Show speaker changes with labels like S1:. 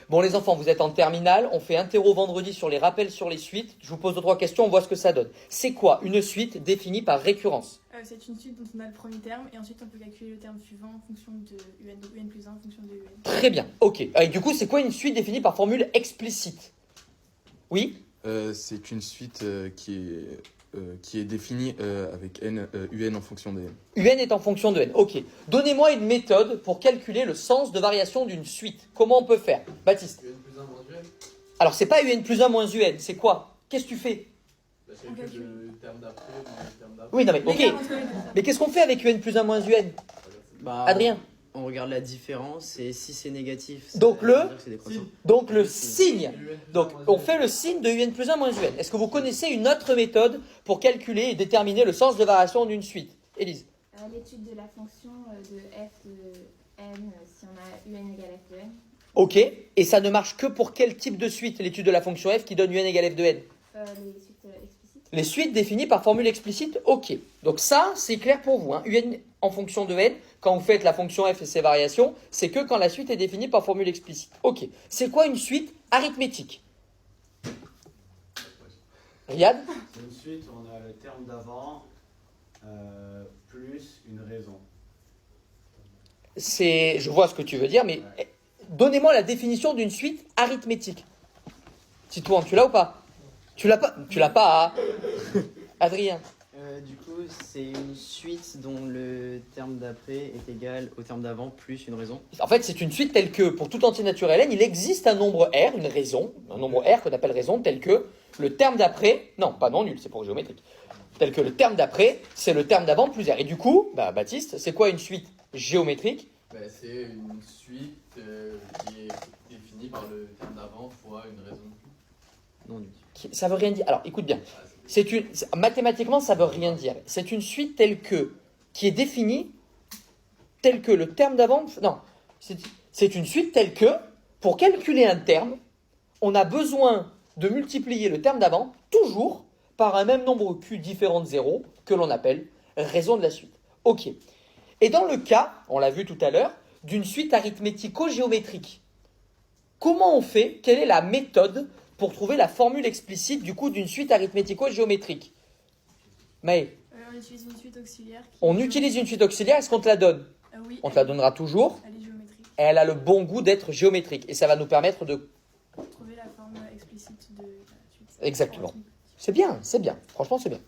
S1: Bon les enfants, vous êtes en terminale, on fait interro vendredi sur les rappels sur les suites. Je vous pose 2-3 questions, on voit ce que ça donne. C'est quoi une suite définie par récurrence?
S2: C'est une suite dont on a le premier terme et ensuite on peut calculer le terme suivant en fonction de UN, donc UN plus 1 en fonction de UN.
S1: Très bien, ok. Et du coup, c'est quoi une suite définie par formule explicite? Oui?
S3: C'est une suite qui est définie avec n, un en fonction de n.
S1: UN est en fonction de n, ok. Donnez-moi une méthode pour calculer le sens de variation d'une suite. Comment on peut faire? Baptiste?
S4: UN plus 1 moins UN.
S1: Alors, c'est pas UN plus 1 moins UN, c'est quoi? Qu'est-ce que tu fais?
S4: Bah, c'est que le terme d'après, le terme d'après.
S1: Oui, non mais ok.
S2: L'écart entre les deux, ça.
S1: Mais qu'est-ce qu'on fait avec UN plus 1 moins UN?
S5: Bah,
S1: Adrien?
S5: on regarde la différence et si c'est négatif, ça
S1: Donc
S5: veut
S1: le-
S5: dire que c'est décroissant.
S1: Donc le signe.
S4: UN plus
S1: Donc
S4: 1 moins
S1: on
S4: UN.
S1: fait le signe de UN plus 1 moins UN. Est-ce que vous connaissez une autre méthode pour calculer et déterminer le sens de variation d'une suite? Élise?
S6: L'étude de la fonction de f de n si on a un égale f de n.
S1: Ok. Et ça ne marche que pour quel type de suite, l'étude de la fonction f qui donne UN égale f de n?
S6: Les suites explicites.
S1: Les suites définies par formule explicite, ok. Donc ça, c'est clair pour vous. Hein. UN en fonction de n, quand vous faites la fonction f et ses variations, c'est que quand la suite est définie par formule explicite. Ok. C'est quoi une suite arithmétique? Riyad?
S7: C'est une suite où on a le terme d'avant plus une raison.
S1: Je vois ce que tu veux dire, mais donnez-moi la définition d'une suite arithmétique. Titouan, tu l'as ou pas? Tu l'as pas? Tu l'as pas, hein? Adrien?
S5: Du coup, c'est une suite dont le terme d'après est égal au terme d'avant plus une raison.
S1: En fait, c'est une suite telle que, pour tout entier naturel n, il existe un nombre R, une raison, un nombre R qu'on appelle raison, tel que le terme d'après, non, pas non nul, c'est pour géométrique, tel que le terme d'après, c'est le terme d'avant plus R. Et du coup, Baptiste, c'est quoi une suite géométrique?
S4: Bah, c'est une suite qui est définie par le terme d'avant fois une raison.
S5: Non nul.
S1: Ça veut rien dire. Alors, écoute bien.
S4: Ah, c'est-
S1: Mathématiquement, ça veut rien dire. C'est une suite telle que, qui est définie telle que le terme d'avant. Non, c'est une suite telle que, pour calculer un terme, on a besoin de multiplier le terme d'avant toujours par un même nombre Q différent de 0 que l'on appelle raison de la suite. Ok. Et dans le cas, on l'a vu tout à l'heure, d'une suite arithmético-géométrique, comment on fait? Quelle est la méthode pour trouver la formule explicite du coup d'une suite arithmético-géométrique? Maë,
S2: On utilise une suite auxiliaire.
S1: on utilise une suite auxiliaire, est-ce qu'on te la donne?
S2: Oui,
S1: On te la donnera toujours.
S2: elle est géométrique.
S1: Et elle a le bon goût d'être géométrique. Et ça va nous permettre de...
S2: Trouver la forme explicite de la suite.
S1: Exactement. C'est bien, franchement c'est bien.